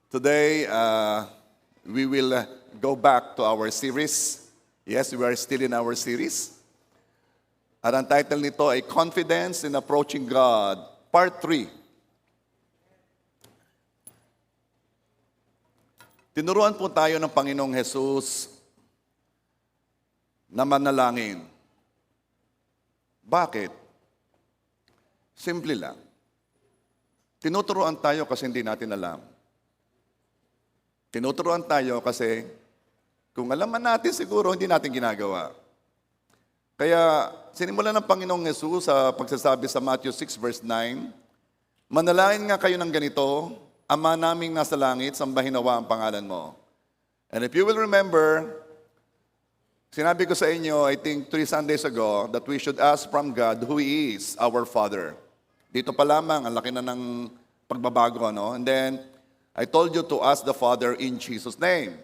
Today, we will go back to our series. Yes, we are still in our series. At ang title nito ay Confidence in Approaching God, Part 3. Tinuruan po tayo ng Panginoong Jesus na manalangin. Bakit? Simple lang. Tinuturuan tayo kasi hindi natin alam. Tinuturuan tayo kasi kung alaman natin siguro, hindi natin ginagawa. Kaya sinimulan ng Panginoong Yesus sa pagsasabi sa Matthew 6 verse 9, manalangin nga kayo ng ganito, Ama naming nasa langit, sambahin nawa ang pangalan mo. And if you will remember, sinabi ko sa inyo, I think 3 Sundays ago, that we should ask from God who He is, our Father. Dito pa lamang, ang laki na ng pagbabago, no? And then, I told you to ask the Father in Jesus' name.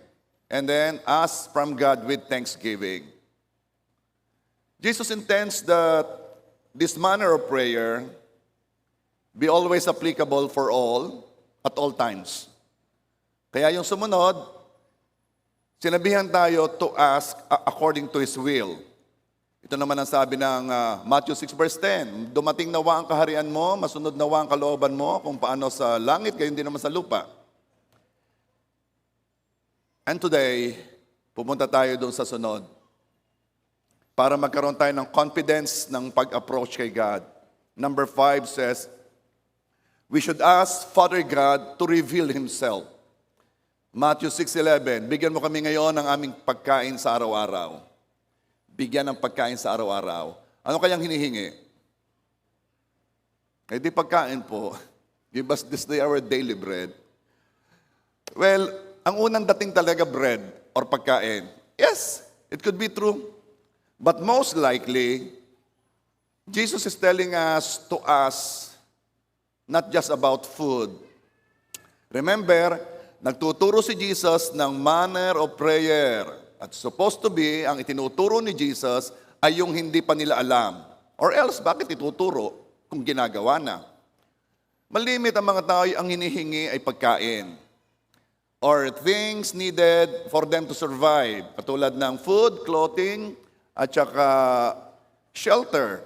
And then, ask from God with thanksgiving. Jesus intends that this manner of prayer be always applicable for all, at all times. Kaya yung sumunod, sinabihan tayo to ask according to His will. Ito naman ang sabi ng Matthew 6 verse 10, dumating nawa ang kaharian mo, masunod nawa ang kalooban mo, kung paano sa langit, gayon din naman sa lupa. And today, pumunta tayo doon sa sunod para magkaroon tayo ng confidence ng pag-approach kay God. Number 5 says, we should ask Father God to reveal Himself. Matthew 6:11, bigyan mo kami ngayon ng aming pagkain sa araw-araw. Bigyan ng pagkain sa araw-araw. Ano kayang hinihingi? Eh di pagkain po. Give us this day our daily bread. Well, ang unang dating talaga bread or pagkain. Yes, it could be true. But most likely, Jesus is telling us to ask not just about food. Remember, nagtuturo si Jesus ng manner of prayer. At supposed to be, ang itinuturo ni Jesus ay yung hindi pa nila alam. Or else, bakit ituturo kung ginagawa na? Malimit ang mga tao ang hinihingi ay pagkain. Or things needed for them to survive. Katulad ng food, clothing, at saka shelter.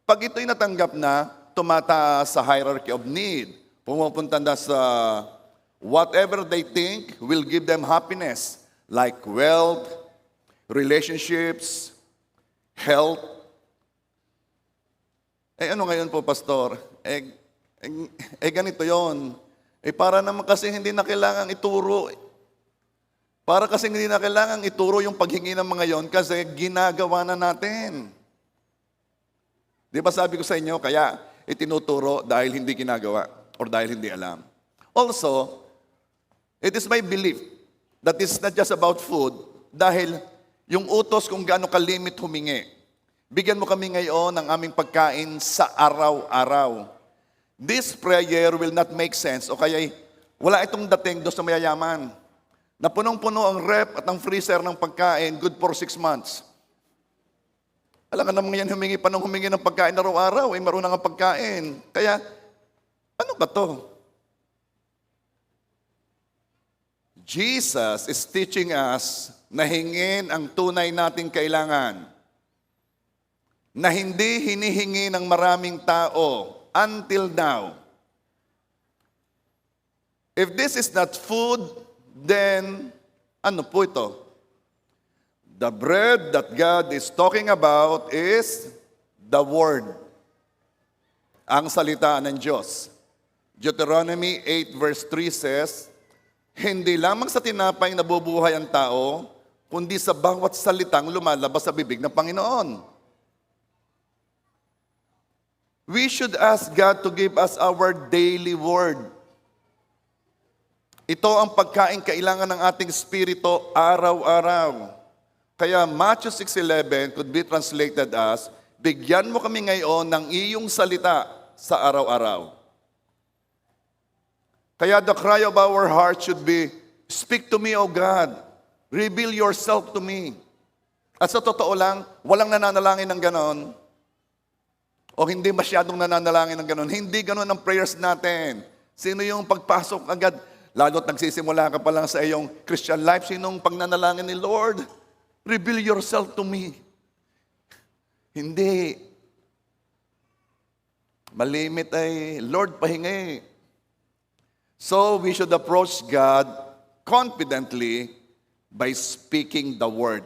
Pag ito'y natanggap na, tumataas sa hierarchy of need. Pumupunta na sa whatever they think will give them happiness. Like wealth, relationships, health. Eh ano ngayon po, Pastor? Ganito yon. Para naman kasi hindi na kailangang ituro. Para kasi hindi na kailangang ituro yung paghingi ng mga yon kasi ginagawa na natin. Di ba sabi ko sa inyo, kaya itinuturo dahil hindi ginagawa or dahil hindi alam. Also, it is my belief that it's not just about food dahil yung utos kung gaano kalimit humingi. Bigyan mo kami ngayon ng aming pagkain sa araw-araw. This prayer will not make sense o kaya wala itong dating doon sa mayayaman. Na punong-puno ang rep at ang freezer ng pagkain, good for 6 months. Alam ka naman yan, humingi pa nung humingi ng pagkain araw-araw, marunang ang pagkain. Kaya, ano ba to? Jesus is teaching us na hingin ang tunay nating kailangan. Na hindi hinihingi ng maraming tao until now. If this is not food, then ano po ito? The bread that God is talking about is the Word. Ang salita ng Diyos. Deuteronomy 8 verse 3 says, hindi lamang sa tinapay nabubuhay ang tao, kundi sa bawat salitang lumalabas sa bibig ng Panginoon. We should ask God to give us our daily word. Ito ang pagkain kailangan ng ating spirito araw-araw. Kaya Matthew 6:11 could be translated as, bigyan mo kami ngayon ng iyong salita sa araw-araw. Kaya the cry of our heart should be, speak to me, O God. Reveal yourself to me. At sa totoo lang, walang nananalangin ng ganon. O hindi masyadong nananalangin ng ganon. Hindi ganon ang prayers natin. Sino yung pagpasok agad, Lalo't nagsisimula ka pa lang sa iyong Christian life, sinong pagnanalangin ni Lord, reveal yourself to me. Hindi. Malimit ay, Lord, pahingi. So we should approach God confidently by speaking the word.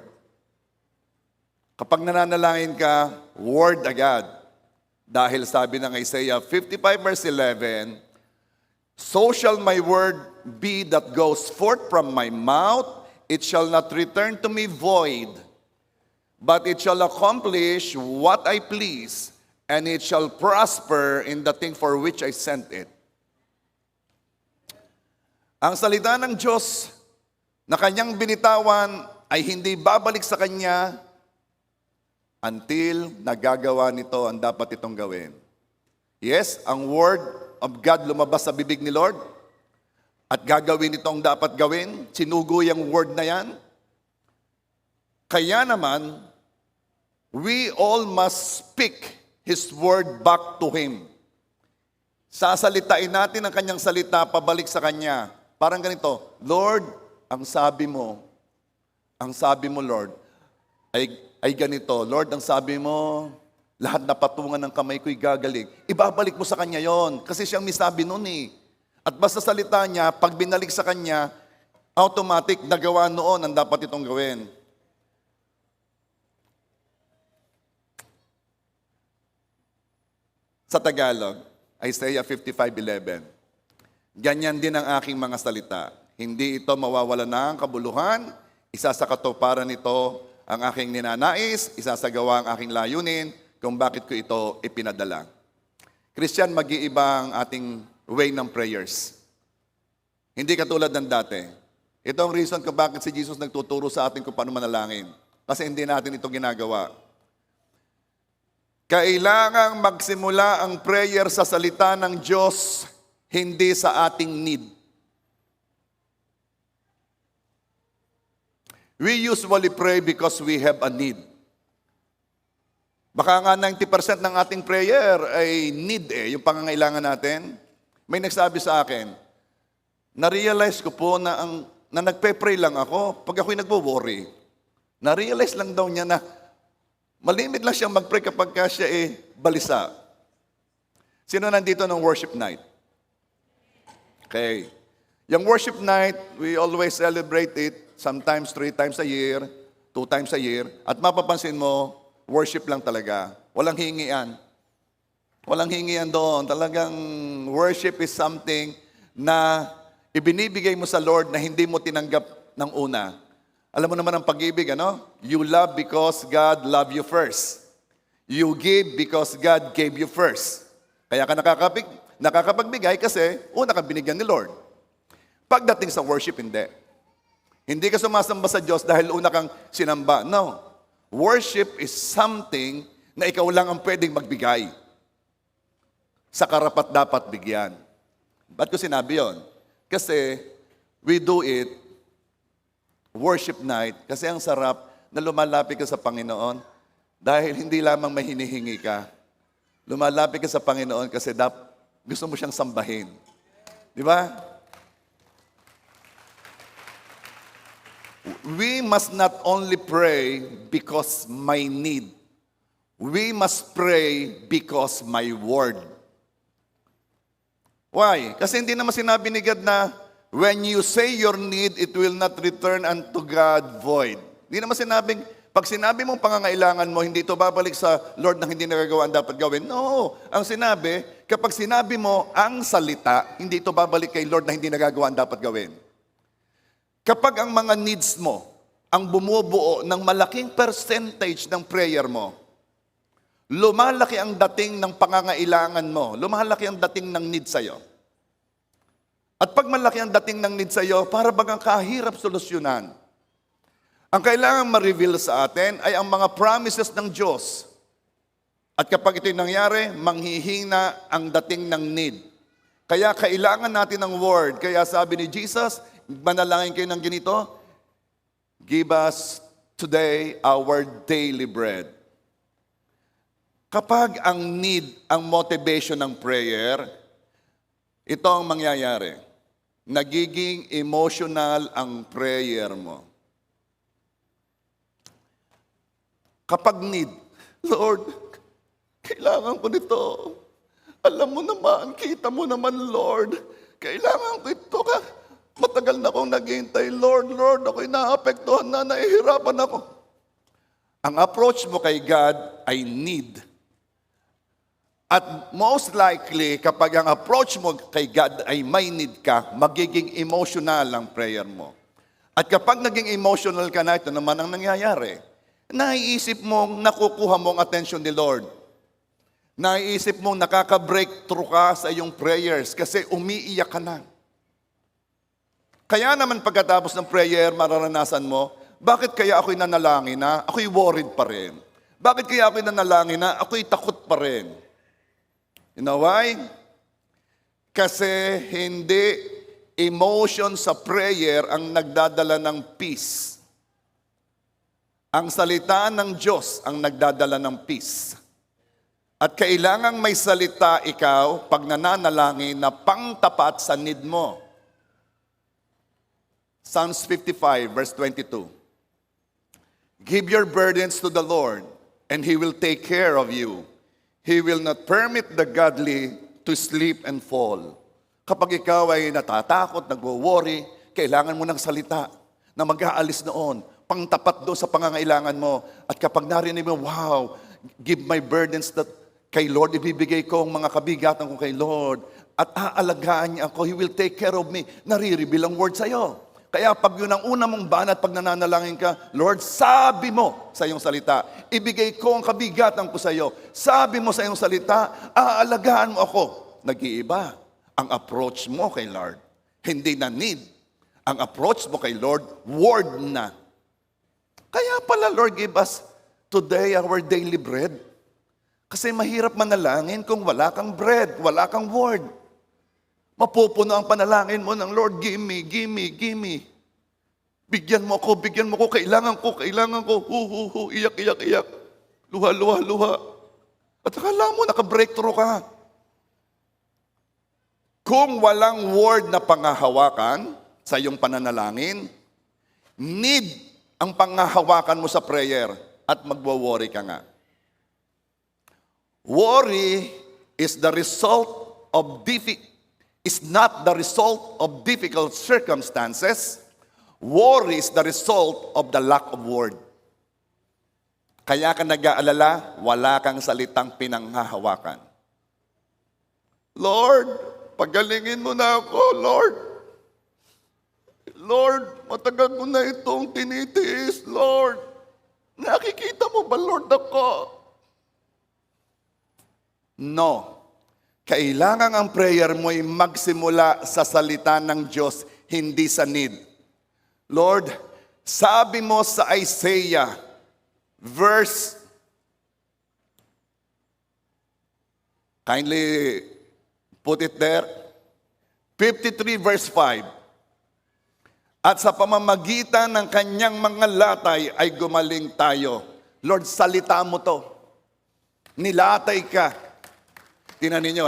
Kapag nananalangin ka, word agad. Dahil sabi ng Isaiah 55 verse 11, so shall my word be that goes forth from my mouth, it shall not return to me void, but it shall accomplish what I please, and it shall prosper in the thing for which I sent it. Ang salita ng Diyos na kanyang binitawan ay hindi babalik sa kanya until nagagawa nito ang dapat itong gawin. Yes, ang word of God lumabas sa bibig ni Lord at gagawin itong dapat gawin. Sinugo yung word na yan. Kaya naman, we all must speak His word back to Him. Sasalitain natin ang kanyang salita pabalik sa kanya. Parang ganito, Lord, ang sabi mo, Lord, ay ganito. Lord, ang sabi mo, lahat na patungan ng kamay ko'y gagaling. Ibabalik mo sa kanya yon kasi siyang misabi nun eh. At basta salita niya, pag binalik sa kanya, automatic, nagawa noon ang dapat itong gawin. Sa Tagalog, Isaiah 55:11. Ganyan din ang aking mga salita. Hindi ito mawawala ng kabuluhan, isa sa katuparan nito ang aking ninanais, isasagawa ang aking layunin, kung bakit ko ito ipinadala. Christian, mag-iiba ang ating way ng prayers. Hindi katulad ng dati. Ito ang reason kung bakit si Jesus nagtuturo sa atin kung paano manalangin. Kasi hindi natin ito ginagawa. Kailangang magsimula ang prayer sa salita ng Diyos, hindi sa ating need. We usually pray because we have a need. Baka nga 90% ng ating prayer ay need yung pangangailangan natin. May nagsabi sa akin, na-realize ko po na nagpe-pray lang ako pag ako'y nagwo-worry. Na-realize lang daw niya na malimit lang siyang mag-pray kapag siya balisa. Sino nandito ng worship night? Okay. Yung worship night, we always celebrate it, sometimes 3 times a year, 2 times a year, at mapapansin mo, worship lang talaga. Walang hingian. Walang hingian doon. Talagang worship is something na ibinibigay mo sa Lord na hindi mo tinanggap ng una. Alam mo naman ang pag-ibig, ano? You love because God loved you first. You give because God gave you first. Kaya ka nakakapagbigay kasi una ka binigyan ni Lord. Pagdating sa worship, hindi. Hindi ka sumasamba sa Diyos dahil una kang sinamba. No. Worship is something na ikaw lang ang pwedeng magbigay. Sa karapat dapat bigyan. Ba't ko sinabi yon? Kasi we do it worship night kasi ang sarap na lumalapit ka sa Panginoon dahil hindi lamang may hinihingi ka. Lumalapit ka sa Panginoon kasi gusto mo siyang sambahin. Di ba? We must not only pray because my need. We must pray because my word. Why? Kasi hindi naman sinabi ni God na when you say your need, it will not return unto God void. Hindi naman sinabing, pag sinabi mong pangangailangan mo, hindi ito babalik sa Lord na hindi nagagawa ang dapat gawin. No. Ang sinabi, kapag sinabi mo ang salita, hindi ito babalik kay Lord na hindi nagagawa ang dapat gawin. Kapag ang mga needs mo, ang bumubuo ng malaking percentage ng prayer mo, lumalaki ang dating ng pangangailangan mo, lumalaki ang dating ng need sa'yo. At pag malaki ang dating ng need sa'yo, para bagang kahirap solusyonan. Ang kailangan ma-reveal sa atin ay ang mga promises ng Diyos. At kapag ito'y nangyari, manghihina ang dating ng need. Kaya kailangan natin ng word. Kaya sabi ni Jesus, manalangin kayo ng ganito, give us today our daily bread. Kapag ang need, ang motivation ng prayer, ito ang mangyayari. nagiging emotional ang prayer mo. Kapag need, Lord, kailangan ko nito. Alam mo naman, kita mo naman, Lord, kailangan ko ito. Matagal na akong naghihintay, Lord, ako'y naapektuhan na, nahihirapan ako. Ang approach mo kay God ay need. At most likely, kapag ang approach mo kay God ay may need ka, magiging emotional ang prayer mo. At kapag naging emotional ka na, ito naman ang nangyayari. Naiisip mong nakukuha mong attention ni Lord. Naiisip mong nakaka-breakthrough ka sa iyong prayers kasi umiiyak ka na. Kaya naman pagkatapos ng prayer, mararanasan mo, bakit kaya ako'y nanalangin na, ako'y worried pa rin? Bakit kaya ako'y nanalangin na, ako'y takot pa rin? You know why? Kasi hindi emotion sa prayer ang nagdadala ng peace. Ang salita ng Diyos ang nagdadala ng peace. At kailangang may salita ikaw pag nananalangin na pangtapat sa need mo. Psalms 55 verse 22. Give your burdens to the Lord, and He will take care of you. He will not permit the godly to sleep and fall. Kapag ikaw ay natatakot, nagwo-worry, kailangan mo ng salita na mag-aalis noon, pangtapat doon sa pangangailangan mo. At kapag narinig mo, wow, give my burdens kay Lord, ibibigay ko ang mga kabigatan ko kay Lord. At aalagaan niya ako, He will take care of me. Nare-reveal ang word sa'yo. Kaya pag yun ang una mong banat, pag nananalangin ka, Lord, sabi mo sa iyong salita, ibigay ko ang kabigatan ko sa iyo. Sabi mo sa iyong salita, aalagaan mo ako. Nag-iiba ang approach mo kay Lord. Hindi na need. Ang approach mo kay Lord, word na. Kaya pala, Lord, give us today our daily bread. Kasi mahirap manalangin kung wala kang bread, wala kang word. Mapupuno ang panalangin mo ng Lord, give me, give me, give me. Bigyan mo ko, kailangan ko, iyak, luha. At akala mo, naka-breakthrough ka. Kung walang word na pangahawakan sa iyong pananalangin, need ang pangahawakan mo sa prayer at magwo-worry ka nga. Worry is the result of is not the result of difficult circumstances. Worry is the result of the lack of word. Kaya ka nag-aalala, wala kang salitang pinanghahawakan. Lord, pagalingin mo na ako, Lord. Lord, matagal ko na itong tinitiis, Lord. Nakikita mo ba, Lord, ako? No. Kailangan ang prayer mo ay magsimula sa salita ng Diyos, hindi sa need. Lord, sabi mo sa Isaiah, kindly put it there, 53 verse 5. At sa pamamagitan ng kanyang mga latay ay gumaling tayo. Lord, salita mo to. Nilatay ka. Tingnan ninyo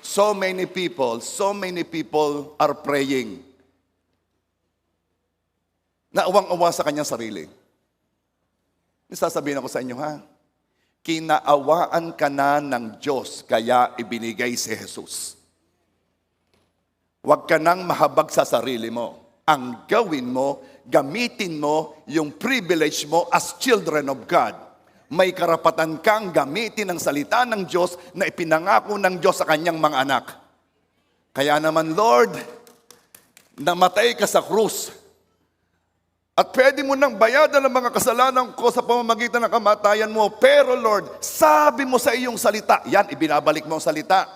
so many people are praying. Naawang-awa sa kanyang sarili. Sasabihin ako sa inyo kinaawaan ka na ng Diyos, kaya ibinigay si Jesus. Huwag ka nang mahabag sa sarili mo. Ang gawin mo, gamitin mo yung privilege mo as children of God. May karapatan kang gamitin ang salita ng Diyos na ipinangako ng Diyos sa kanyang mga anak. Kaya naman, Lord, namatay ka sa krus. At pwede mo nang bayadan ang mga kasalanan ko sa pamamagitan ng kamatayan mo. Pero Lord, sabi mo sa iyong salita, yan, ibinabalik mo ang salita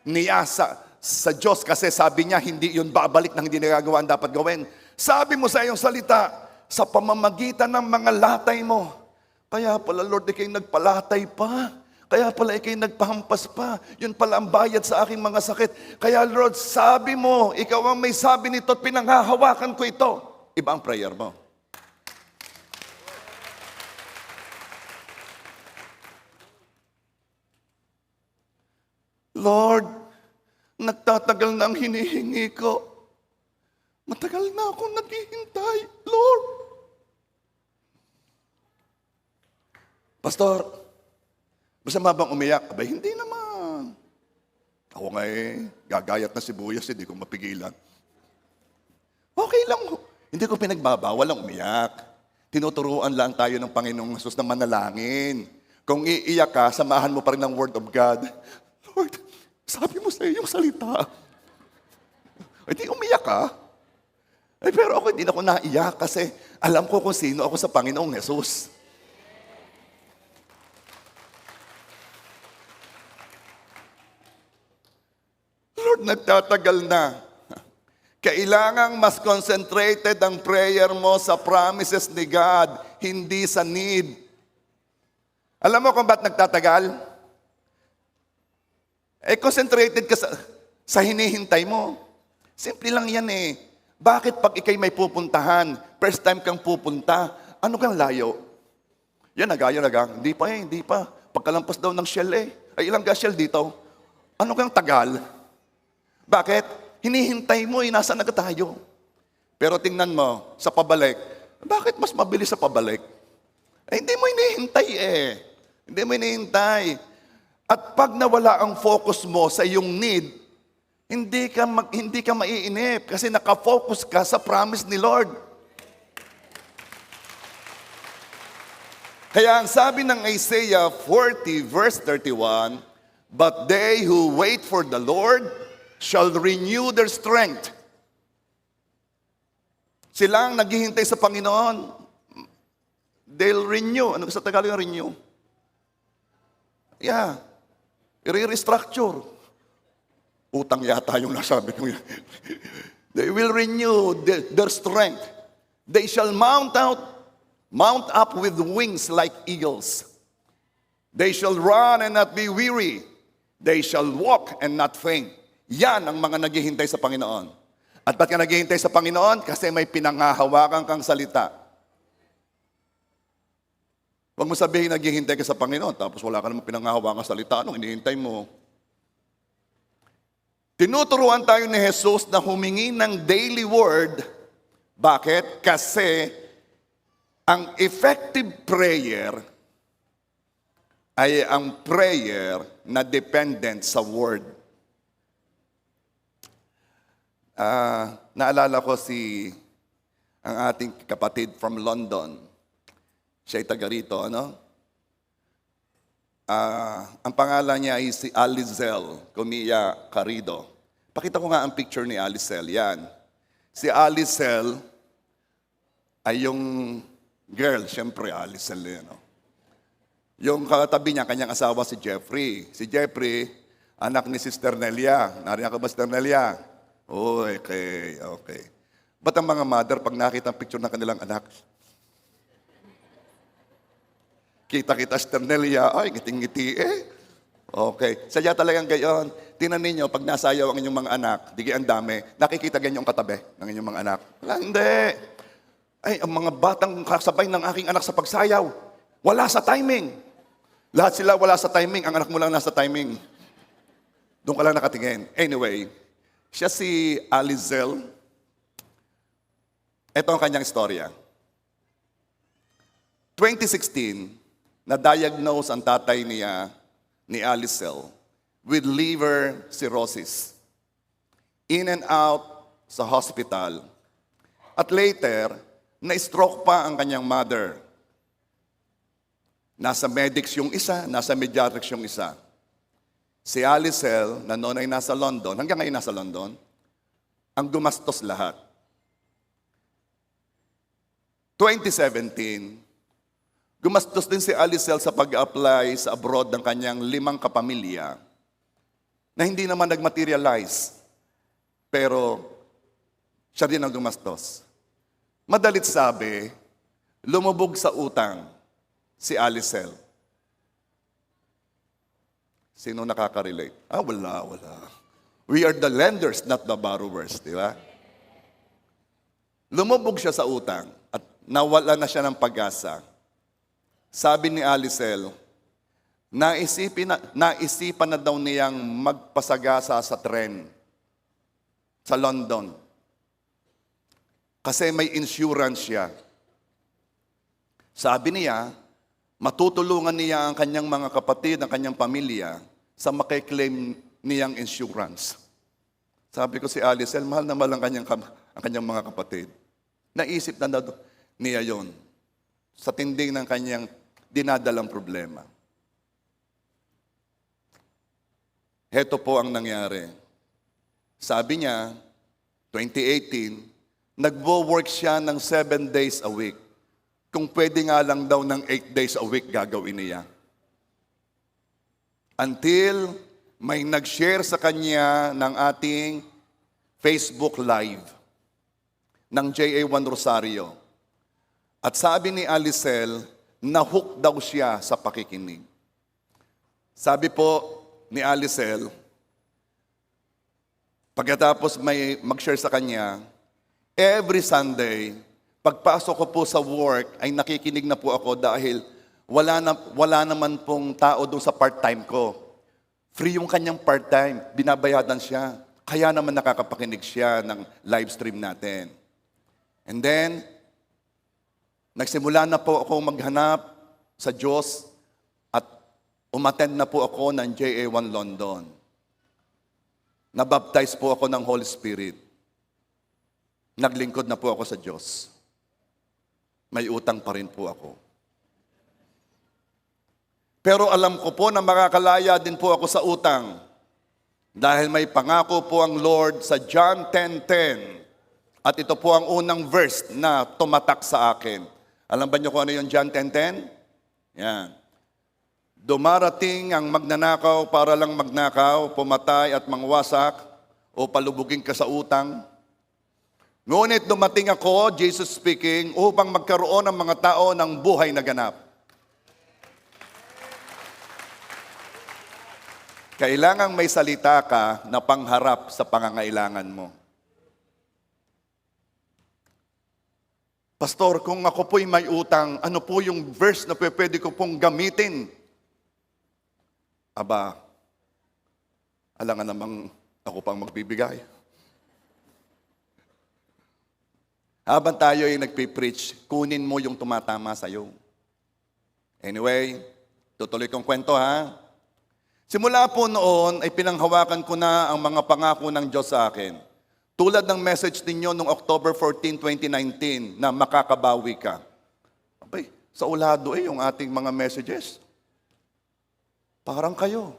niya sa Diyos kasi sabi niya, hindi yun babalik nang hindi nagagawa ang dapat gawin. Sabi mo sa iyong salita, sa pamamagitan ng mga latay mo. Kaya pala, Lord, ikay nagpalatay pa. Kaya pala ikay nagpahampas pa. Yun pala ang bayad sa aking mga sakit. Kaya Lord, sabi mo, ikaw ang may sabi nito at pinanghahawakan ko ito. Iba ang prayer mo. Lord, nagtatagal na ang hinihingi ko. Matagal na akong naghihintay, Lord. Pastor, masama bang umiyak? Abay, hindi naman. Ako nga gagayat na sibuyas, hindi ko mapigilan. Okay lang. Hindi ko pinagbabawal ang umiyak. Tinuturuan lang tayo ng Panginoong Jesus na manalangin. Kung iiyak ka, samahan mo pa rin ng Word of God. Lord, sabi mo sa iyong salita. Hindi umiyak ka. Pero ako hindi na ako naiyak kasi alam ko kung sino ako sa Panginoong Jesus. Lord, nagtatagal na. Kailangang mas concentrated ang prayer mo sa promises ni God, hindi sa need. Alam mo kung ba't nagtatagal? Concentrated ka sa hinihintay mo. Simple lang yan eh. Bakit pag ikay may pupuntahan, first time kang pupunta, ano kang layo? Yan, nagaya. Hindi pa. Pagkalampas daw ng Shell Ay, ilang ga Shell dito? Ano kang tagal? Bakit? Hinihintay mo, nasa na tayo. Pero tingnan mo, sa pabalik, bakit mas mabilis sa pabalik? Hindi mo hinihintay Hindi mo hinihintay. At pag nawala ang focus mo sa iyong need, hindi ka maiinip kasi nakafocus ka sa promise ni Lord. Kaya ang sabi ng Isaiah 40 verse 31, "But they who wait for the Lord shall renew their strength." Silang naghihintay sa Panginoon, they'll renew. Ano sa Tagalog yung renew? Yeah. I-restructure. Utang yata yung nasabi ko yan. They will renew their strength. They shall mount up with wings like eagles. They shall run and not be weary. They shall walk and not faint. Yan ang mga naghihintay sa Panginoon. At ba't ka naghihintay sa Panginoon? Kasi may pinanghahawakan kang salita. Huwag mo sabihin naghihintay ka sa Panginoon, tapos wala ka namang pinanghahawakan salita. Anong hinihintay mo? Tinuturuan tayo ni Jesus na humingi ng daily word. Bakit? Kasi ang effective prayer ay ang prayer na dependent sa word. Naalala ko ang ating kapatid from London. Siya ay taga rito, ano? Ang pangalan niya ay si Alizel Comilla Carrido. Pakita ko nga ang picture ni Alizel. Yan. Si Alizel ay yung girl. Siyempre, Alizel yan. No? Yung katabi niya, kanyang asawa si Jeffrey. Si Jeffrey, anak ni Sister Nelia. Nariyan ka ba, Sister Nelia? Okay. Ba't ang mga mother, pag nakita ang picture ng kanilang anak, kita-kita Sister Nelia, ay, ngiting-ngiti Okay. Sadya talagang gayon. Tingnan ninyo, pag nasayaw ang inyong mga anak, digi ang dami, nakikita ganyan yung katabi ng inyong mga anak. Wala, hindi. Ay, ang mga batang kasabay ng aking anak sa pagsayaw, wala sa timing. Lahat sila wala sa timing, ang anak mo lang nasa timing. Doon ka lang nakatingin. Anyway, siya si Alizel. Ito ang kanyang istorya. 2016, na-diagnose ang tatay niya, ni Alizel, with liver cirrhosis. In and out sa hospital. At later, na-stroke pa ang kanyang mother. Nasa medics yung isa, nasa pediatrics yung isa. Si Alizel, na noon ay nasa London, hanggang ngayon nasa London, ang gumastos lahat. 2017, gumastos din si Alizel sa pag-apply sa abroad ng kanyang 5 kapamilya na hindi naman nag-materialize. Pero siya din ang gumastos. Madalit sabi, lumubog sa utang si Alizel. Sino nakaka-relate? Wala. We are the lenders, not the borrowers, di ba? Lumubog siya sa utang at nawala na siya ng pag-asa. Sabi ni Alizel, naisipan na daw niyang magpasagasa sa tren sa London. Kasi may insurance siya. Sabi niya, matutulungan niya ang kanyang mga kapatid, ang kanyang pamilya sa makiklaim niyang insurance. Sabi ko si Alicel, mahal na mahal ang kanyang mga kapatid. Naisip na niya yon sa tinding ng kanyang dinadalang problema. Heto po ang nangyari. Sabi niya, 2018, nagwo-work siya ng 7 days a week. Kung pwede nga lang daw ng 8 days a week gagawin niya. Until may nag-share sa kanya ng ating Facebook Live ng JA1 Rosario. At sabi ni Alicel, na-hook daw siya sa pakikinig. Sabi po ni Alicel, pagkatapos may mag-share sa kanya, every Sunday, pagpasok ko po sa work, ay nakikinig na po ako dahil wala naman pong tao doon sa part-time ko. Free yung kanyang part-time, binabayadan siya. Kaya naman nakakapakinig siya ng live stream natin. And then, nagsimula na po ako maghanap sa Diyos at umattend na po ako ng JA1 London. Nabaptize po ako ng Holy Spirit. Naglingkod na po ako sa Diyos. May utang pa rin po ako. Pero alam ko po na makakalaya din po ako sa utang. Dahil may pangako po ang Lord sa John 10:10. At ito po ang unang verse na tumatak sa akin. Alam ba niyo kung ano yung John 10:10? Yan. Dumarating ang magnanakaw para lang magnakaw, pumatay at mangwasak, o palubugin ka sa utang. Ngunit dumating ako, Jesus speaking, upang magkaroon ng mga tao ng buhay na ganap. Kailangang may salita ka na pangharap sa pangangailangan mo. Pastor, kung ako po'y may utang, ano po yung verse na pwede ko pong gamitin? Aba, alangan namang ako pang magbibigay. Habang tayo ay nagpipreach, kunin mo yung tumatama sa'yo. Anyway, tutuloy kong kwento ha. Simula po noon ay pinanghawakan ko na ang mga pangako ng Diyos sa akin. Tulad ng message ninyo noong October 14, 2019 na makakabawi ka. Abay, sa ulado yung ating mga messages. Parang kayo.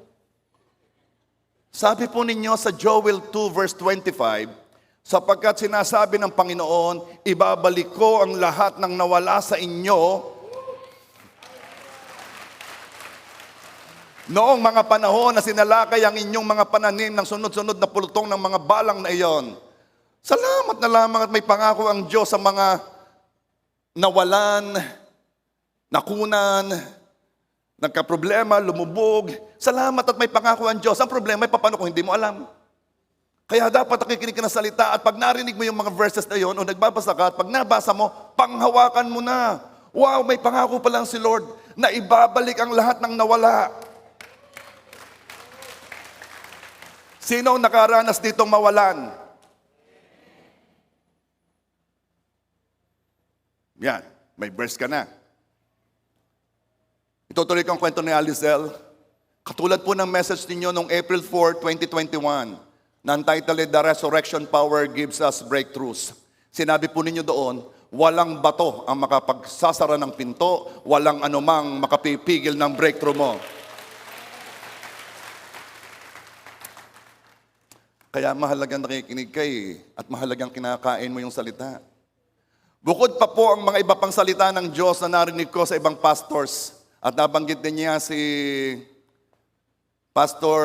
Sabi po ninyo sa Joel 2 verse 25, sapagkat sinasabi ng Panginoon, ibabalik ko ang lahat ng nawala sa inyo noong mga panahon na sinalakay ang inyong mga pananim ng sunod-sunod na pulutong ng mga balang na iyon. Salamat na lamang at may pangako ang Diyos sa mga nawalan, nakunan, nagkaproblema, lumubog. Salamat at may pangako ang Diyos. Ang problema ay paano kung hindi mo alam. Kaya dapat nakikinig ka ng salita at pag narinig mo yung mga verses na yun o nagbabasa ka at pag nabasa mo, panghawakan mo na. Wow, may pangako pa lang si Lord na ibabalik ang lahat ng nawala. Sino ang nakaranas ditong mawalan? Yan, may verse ka na. Itutuloy ko ang kwento ni Alicel. Katulad po ng message ninyo noong April 4, 2021, na entitled The Resurrection Power Gives Us Breakthroughs. Sinabi po ninyo doon, walang bato ang makapagsasara ng pinto, walang anumang makapipigil ng breakthrough mo. Kaya mahalagang nakikinig ka at mahalagang kinakain mo yung salita. Bukod pa po ang mga iba pang salita ng Diyos na narinig ko sa ibang pastors. At nabanggit din niya si Pastor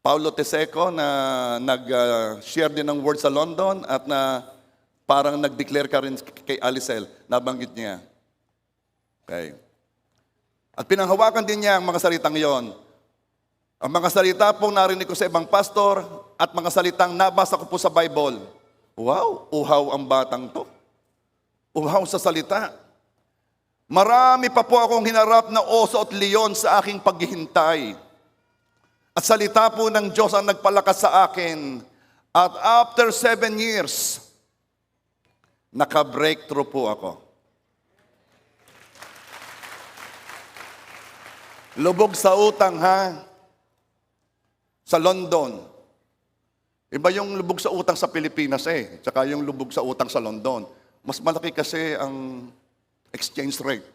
Paulo Teseco na nag-share din ng word sa London at na parang nag-declare ka rin kay Alicel. Nabanggit niya. Okay. At pinanghawakan din niya ang mga salitang yon. Ang mga salita pong narinig ko sa ibang pastor at mga salitang nabasa ko po sa Bible. Wow, uhaw ang batang to. Uhaw sa salita. Marami pa po akong hinarap na oso at leon sa aking paghihintay. At salita po ng Diyos ang nagpalakas sa akin. At after 7 years, naka-breakthrough po ako. Lubog sa utang, ha? Sa London. Iba yung lubog sa utang sa Pilipinas tsaka yung lubog sa utang sa London. Mas malaki kasi ang exchange rate.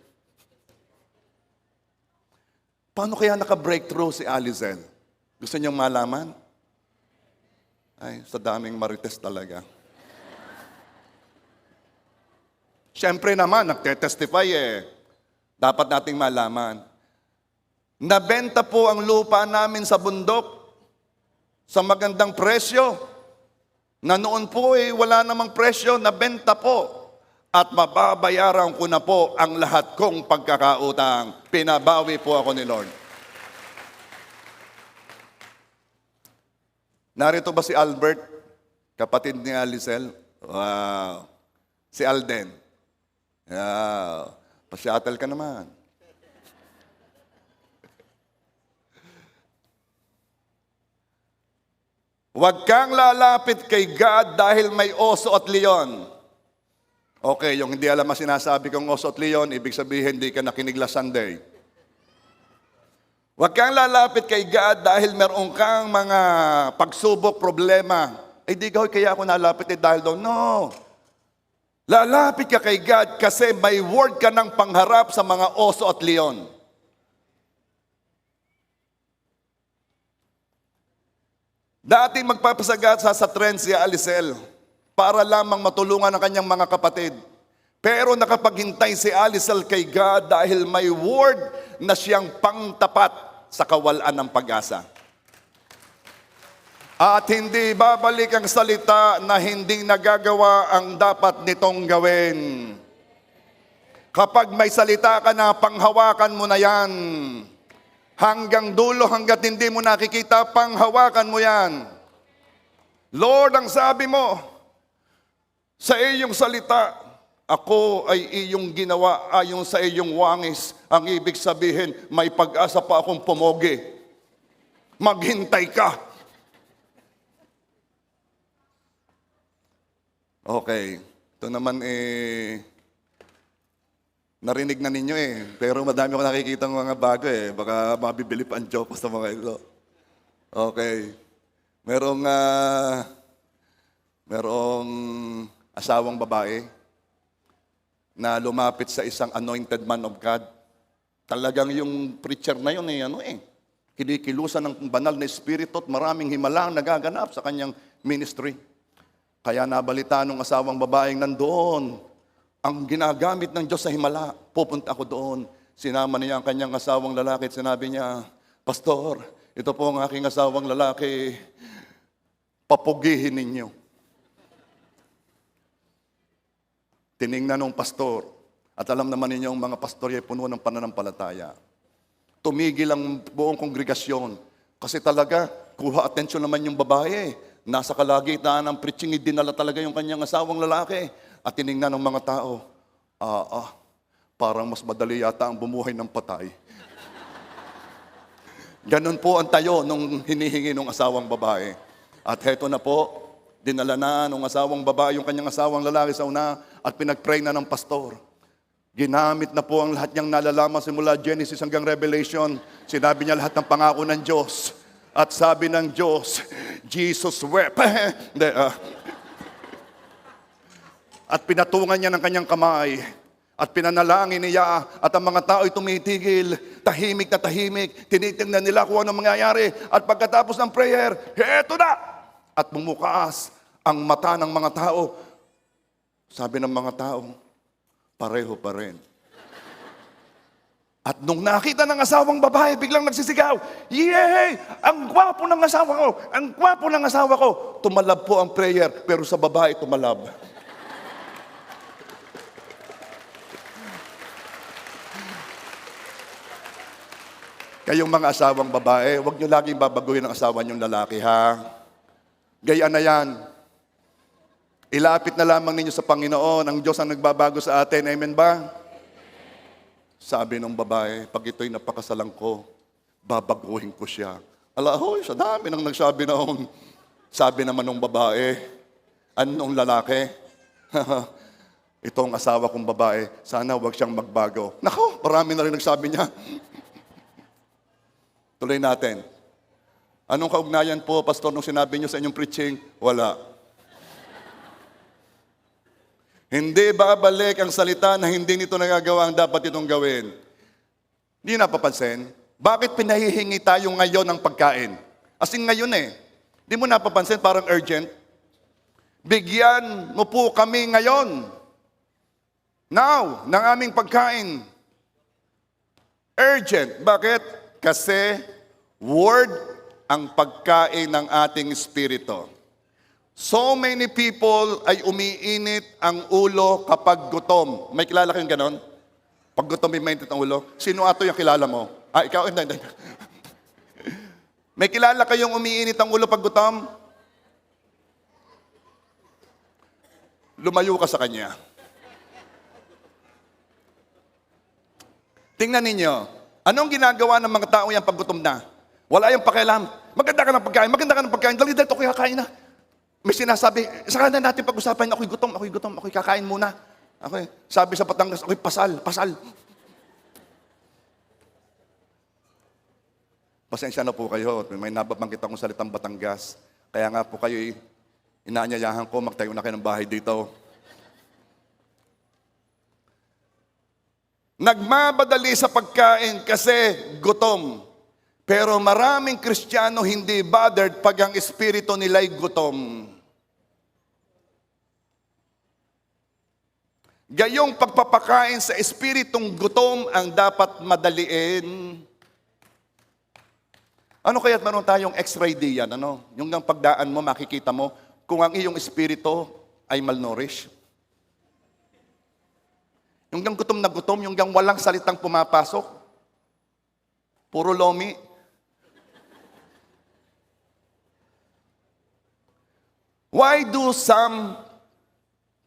Paano kaya naka-breakthrough si Alizel? Gusto niyong malaman? Ay, sa daming marites talaga. Siyempre naman, nagte-testify Dapat nating malaman. Nabenta po ang lupa namin sa bundok sa magandang presyo. Na noon po wala namang presyo, nabenta po. At mababayaran ko na po ang lahat kong pagkakautang. Pinabawi po ako ni Lord. Narito ba si Albert, kapatid ni Alizel? Wow. Si Alden. Pa-shuttle ka naman. Huwag kang lalapit kay God dahil may oso at leon. Okay, yung hindi alam ang sinasabi kong oso at leon, ibig sabihin hindi ka nakinig last Sunday. Huwag kang lalapit kay God dahil meron kang mga pagsubok, problema. Di kaya ako nalapit dahil doon. No. Lalapit ka kay God kasi may word ka ng pangharap sa mga oso at leon. Dati magpapasagat sa trend si Alizel para lamang matulungan ang kanyang mga kapatid. Pero nakapaghintay si Alizel kay God dahil may word na siyang pangtapat sa kawalan ng pag-asa. At hindi babalik ang salita na hindi nagagawa ang dapat nitong gawin. Kapag may salita ka na, panghawakan mo na yan. Hanggang dulo, hanggat hindi mo nakikita, panghawakan mo yan. Lord, ang sabi mo, sa iyong salita, ako ay iyong ginawa ayon sa iyong wangis. Ang ibig sabihin, may pag-asa pa akong pumogi. Maghintay ka. Okay, ito naman narinig na ninyo pero madami ako nakikita ng mga bago baka mabibili pa ang joke sa mga ito. Okay, merong asawang babae na lumapit sa isang anointed man of God. Talagang yung preacher na yun kinikilusan ng banal na espiritu at maraming himalang nagaganap sa kanyang ministry. Kaya nabalita nung asawang babaeng nandoon, ang ginagamit ng Diyos sa himala, pupunta ako doon. Sinama niya ang kanyang asawang lalaki at sinabi niya, Pastor, ito po ang aking asawang lalaki, papugihin ninyo. Tiningnan ng pastor, at alam naman ninyo ang mga pastor ay puno ng pananampalataya. Tumigil ang buong kongregasyon, kasi talaga, kuha atensyon naman yung babae. Nasa kalagitan ng preaching, dinala talaga yung kanyang asawang lalaki. At tiningnan ng mga tao, parang mas madali yata ang bumuhay ng patay. Ganon po ang tayo nung hinihingi ng asawang babae. At heto na po, dinala na ng asawang babae yung kanyang asawang lalaki sa una at pinag-pray na ng pastor. Ginamit na po ang lahat niyang nalalaman simula Genesis hanggang Revelation. Sinabi niya lahat ng pangako ng Diyos. At sabi ng Diyos, Jesus wept. At pinatungan niya ng kanyang kamay. At pinanalangin niya. At ang mga tao ay tumitigil. Tahimik na tahimik. Tinitingnan nila kung ano mangyayari. At pagkatapos ng prayer, heto na! At bumukas ang mata ng mga tao. Sabi ng mga tao, pareho pa rin. At nung nakita ng asawang babae, biglang nagsisigaw, yay! Ang gwapo ng asawa ko! Ang gwapo ng asawa ko! Tumalab po ang prayer, pero sa babae tumalab. Kayong mga asawang babae, huwag nyo laging babaguhin ang asawa nyong lalaki, ha? Gayaan na yan. Ilapit na lamang ninyo sa Panginoon. Ang Diyos ang nagbabago sa atin. Amen ba? Sabi ng babae, pag ito'y napakasalan ko, babaguhin ko siya Hoy, sa dami nang nagsabi noon. Sabi naman ng babae, anong lalaki? Itong asawa kong babae, sana wag siyang magbago. Nako, marami na rin nagsabi niya. Tuloy natin. Anong kaugnayan po, Pastor, nung sinabi niyo sa inyong preaching? Wala. Hindi babalik ang salita na hindi nito nagagawa ang dapat itong gawin. Hindi napapansin? Bakit pinahihingi tayo ngayon ng pagkain? As in ngayon Hindi mo napapansin, parang urgent. Bigyan mo po kami ngayon. Now, ng aming pagkain. Urgent. Bakit? Kasi word ang pagkain ng ating espiritu. So many people ay umiinit ang ulo kapag gutom. May kilala kayong ganon? Pag gutom, may mainit ang ulo. Sino ato yung kilala mo? Ikaw? Hindi. May kilala kayong umiinit ang ulo pag gutom? Lumayo ka sa kanya. Tingnan ninyo, anong ginagawa ng mga tao yan pag gutom na? Wala yung pakialam. Maganda ka ng pagkain, dali-dali ako'y kakain na. May sinasabi, saka na natin pag-usapan, ako'y gutom, ako'y kakain muna. Okay. Sabi sa Batangas, ako'y pasal. Pasensya na po kayo, may nababanggit akong salitang Batangas. Kaya nga po kayo, inaanyayahan ko, magtayo na kayo ng bahay dito. Nagmamadali sa pagkain kasi gutom. Pero maraming Kristiyano hindi bothered pag ang espiritu nila'y gutom. Gayong pagpapakain sa espiritong gutom ang dapat madaliin. Ano kaya't meron tayong X-ray diyan? Yung ng pagdaan mo, makikita mo kung ang iyong espiritu ay malnourished. Yung gang gutom na gutom, yung gang walang salitang pumapasok. Puro lomi. Why do some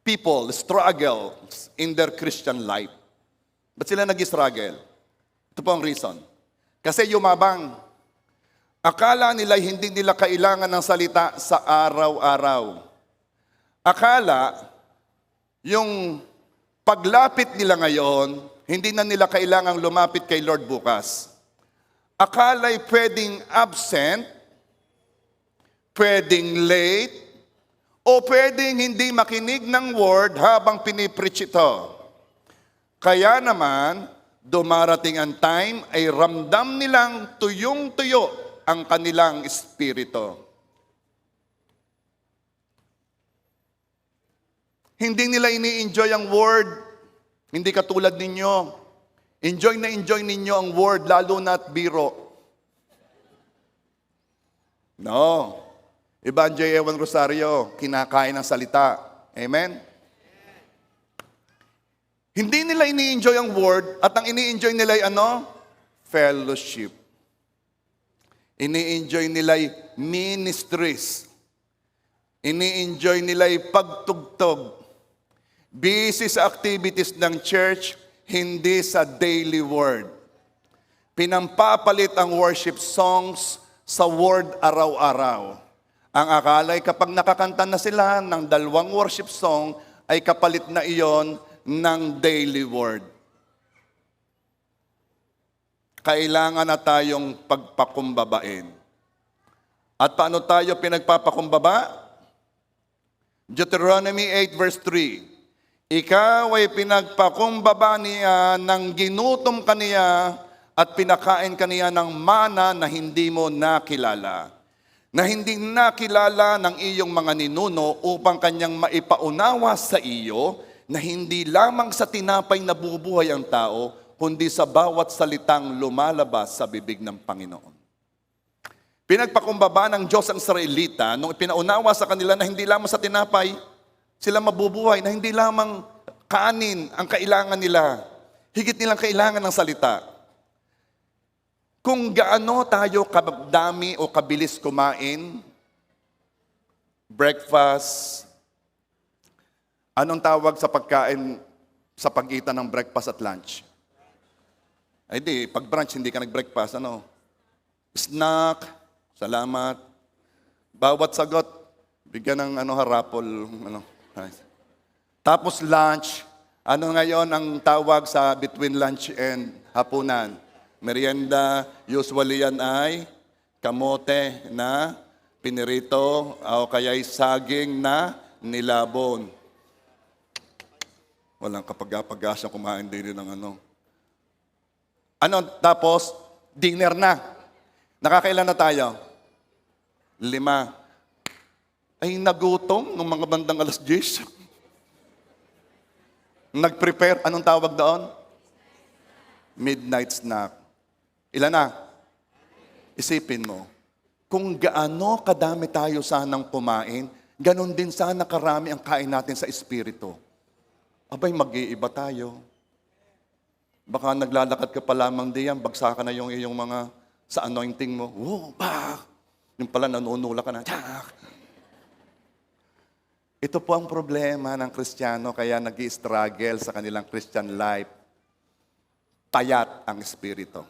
people struggle in their Christian life? Ba't sila nag-struggle? Ito po ang reason. Kasi yumabang. Akala nila hindi nila kailangan ng salita sa araw-araw. Akala yung paglapit nila ngayon, hindi na nila kailangang lumapit kay Lord bukas. Akala'y pwedeng absent, pwedeng late, o pwedeng hindi makinig ng word habang pinipreach ito. Kaya naman, dumarating ang time ay ramdam nilang tuyong-tuyo ang kanilang espiritu. Hindi nila ini-enjoy ang word. Hindi katulad ninyo. Enjoy ninyo ang word, lalo na't biro. No. Iba ang J. Ewan Rosario, kinakain ng salita. Amen? Hindi nila ini-enjoy ang word, at ang ini-enjoy nila ay fellowship. Ini-enjoy nila ay ministries. Ini-enjoy nila ay pagtugtog. Busy sa activities ng church, hindi sa daily word. Pinampapalit ang worship songs sa word araw-araw. Ang akala'y kapag nakakanta na sila ng 2 worship song, ay kapalit na iyon ng daily word. Kailangan na tayong pagpakumbabain. At paano tayo pinagpapakumbaba? Deuteronomy 8 verse 3. Ikaw ay pinagpakumbaba niya ng ginutom kaniya at pinakain kaniya ng mana na hindi mo nakilala. Na hindi nakilala ng iyong mga ninuno upang kanyang maipaunawa sa iyo na hindi lamang sa tinapay nabubuhay ang tao, kundi sa bawat salitang lumalabas sa bibig ng Panginoon. Pinagpakumbaba ng Diyos ang Israelita nung pinaunawa sa kanila na hindi lamang sa tinapay sila mabubuhay, na hindi lamang kanin ang kailangan nila, higit nilang kailangan ng salita. Kung gaano tayo kadami o kabilis kumain, breakfast, anong tawag sa pagkain sa pagitan ng breakfast at lunch? Ay di, pag brunch hindi ka nag-breakfast, snack, Salamat. Bawat sagot, bigyan ng harapol. Nice. Tapos lunch. Ano ngayon ang tawag sa between lunch and hapunan? Merienda, usually yan ay kamote na pinirito o kaya'y saging na nilabon. Walang kapag-apagasya kumain din ng tapos, dinner na. Nakakailan na tayo? 5. Ay, nagutom nung mga bandang alas 10. Nag-prepare, anong tawag doon? Midnight snack. Ilan na? Isipin mo, kung gaano kadami tayo sanang kumain, ganon din sana karami ang kain natin sa Espiritu. Abay, mag-iiba tayo. Baka naglalakad ka pa lamang diyan, bagsakan na yung iyong mga sa anointing mo. Oh, bah! Yung pala nanunula ka na. Tsak! Ito po ang problema ng Kristiyano, kaya nag-i-struggle sa kanilang Christian life. Payat ang Espiritu.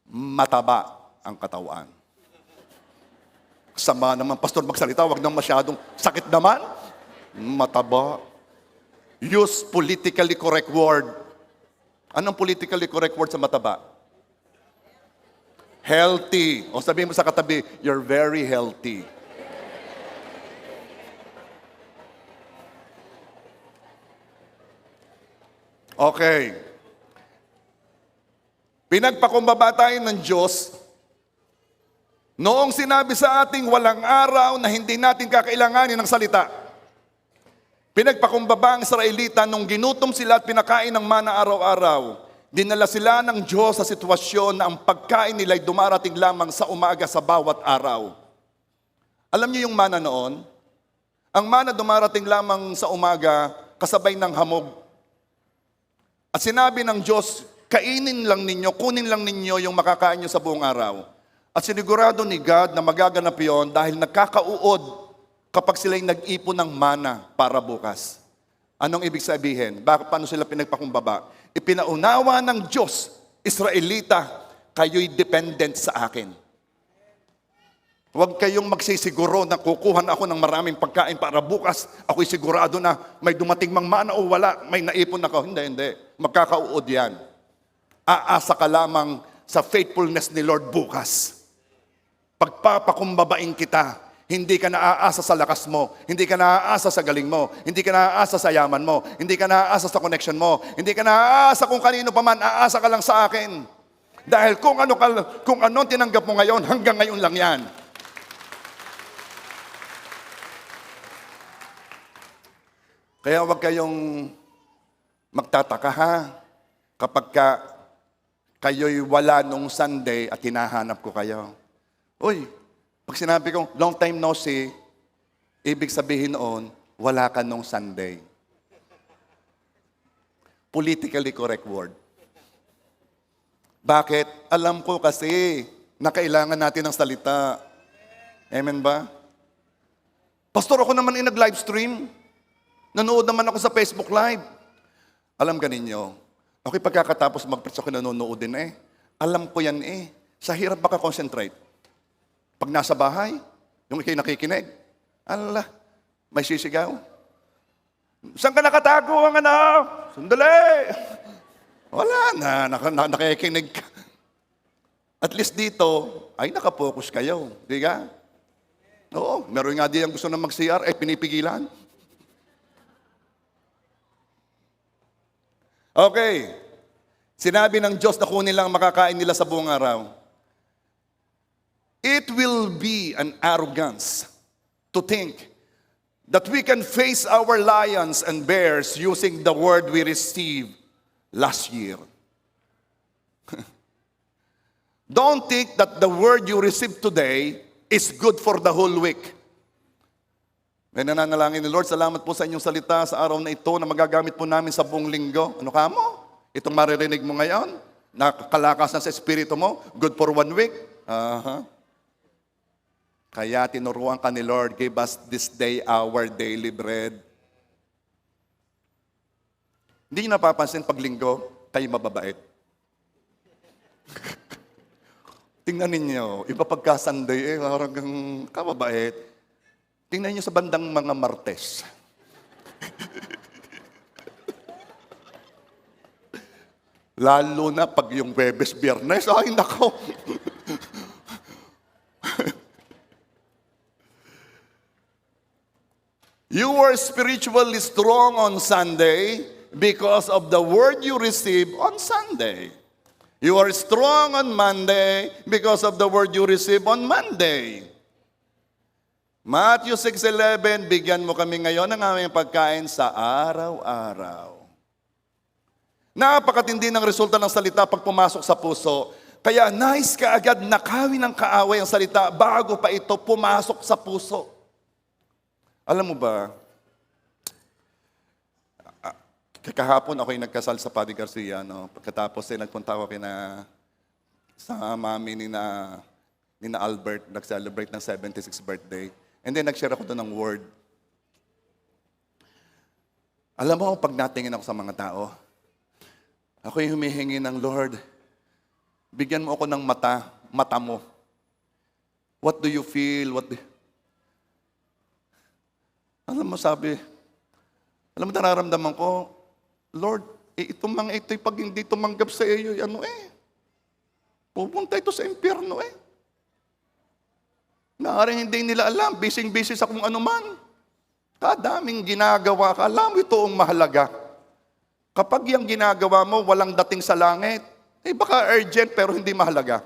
Mataba ang katawan. Sama naman, pastor, magsalita, wag nang masyadong sakit naman. Mataba. Use politically correct word. Anong politically correct word sa mataba? Healthy. O sabihin mo sa katabi, you're very healthy. Okay. Pinagpakumbaba tayo ng Diyos. Noong sinabi sa ating walang araw na hindi natin kakailanganin ng salita. Pinagpakumbaba ang Israelita nung ginutom sila at pinakain ng mana araw-araw. Dinala sila ng Diyos sa sitwasyon na ang pagkain nila ay dumarating lamang sa umaga sa bawat araw. Alam niyo yung mana noon? Ang mana dumarating lamang sa umaga kasabay ng hamog. At sinabi ng Diyos, kainin lang ninyo, kunin lang ninyo yung makakain nyo sa buong araw. At sinigurado ni God na magaganap yon dahil nagkakauod kapag sila'y nag-ipon ng mana para bukas. Anong ibig sabihin? Paano sila pinagpakumbaba? Ipinaunawa ng Diyos, Israelita, kayo'y dependent sa akin. Huwag kayong magsisiguro na kukuha na ako ng maraming pagkain para bukas. Ako'y sigurado na may dumating mang mana o wala, may naipon ako. Hindi. Magkakauod yan. Aasa ka lamang sa faithfulness ni Lord bukas. Pagpapakumbabain kita, hindi ka naaasa sa lakas mo, hindi ka naaasa sa galing mo, hindi ka naaasa sa yaman mo, hindi ka naaasa sa connection mo, hindi ka naaasa kung kanino pa man, aasa ka lang sa akin. Dahil kung ano tinanggap mo ngayon, hanggang ngayon lang yan. Kaya huwag kayong magtataka ha, kapag kayo'y wala nung Sunday at hinahanap ko kayo. Uy, pag sinabi kong long time no see, ibig sabihin noon, wala ka nung Sunday. Politically correct word. Bakit? Alam ko kasi na kailangan natin ng salita. Amen ba? Pastor, ako naman nag-live stream. Nanood naman ako sa Facebook Live. Alam ka ninyo, ako'y pagkakatapos mag-preach ako nanonood din Alam ko yan Sa hirap baka concentrate. Pag nasa bahay, yung ikay nakikinig, may sisigaw. Saan ka nakatago ang Sandali! Wala na, nakikinig ka. At least dito, ay nakapokus kayo. Di ka? Oo, meron nga di ang gusto na mag-CR, pinipigilan. Okay. Sinabi ng Diyos na kunin lang makakain nila sa buong araw. It will be an arrogance to think that we can face our lions and bears using the word we received last year. Don't think that the word you received today is good for the whole week. May nananalangin ni Lord, salamat po sa inyong salita sa araw na ito na magagamit po namin sa buong linggo. Ano ka mo? Itong maririnig mo ngayon, nakakalakas na sa espiritu mo, good for 1 week. Kaya tinuruan ka ni Lord, give us this day our daily bread. Hindi niyo napapansin pag linggo, tayo mababait. Tingnan ninyo, iba pagka Sunday, parang kang kababait. Tingnan niyo sa bandang mga Martes. Lalo na pag yung Webes, Biyernes, ay nako. You were spiritually strong on Sunday because of the word you received on Sunday. You are strong on Monday because of the word you received on Monday. Matthew 6:11, bigyan mo kami ngayon ng aming pagkain sa araw-araw. Napakatindi ng resulta ng salita pag pumasok sa puso. Kaya nais ka agad nakawin ng kaaway ang salita bago pa ito pumasok sa puso. Alam mo ba, kahapon ako'y nagkasal sa Padre Garcia, no? Pagkatapos nagpunta ako sa mami ni na Albert, nag-celebrate ng 76th birthday. And then nag-share ako doon ng word. Alam mo, pag natingin ako sa mga tao, ako'y humihingi ng Lord, bigyan mo ako ng mata mo. What do you feel? Alam mo, nararamdaman ko, Lord, itong mga ito'y pag hindi tumanggap sa iyo, pupunta ito sa impyerno Naaring hindi nila alam, busy-busy sa kung anuman. Kadaming ginagawa ka, alam mo ito ang mahalaga. Kapag yung ginagawa mo, walang dating sa langit, baka urgent pero hindi mahalaga.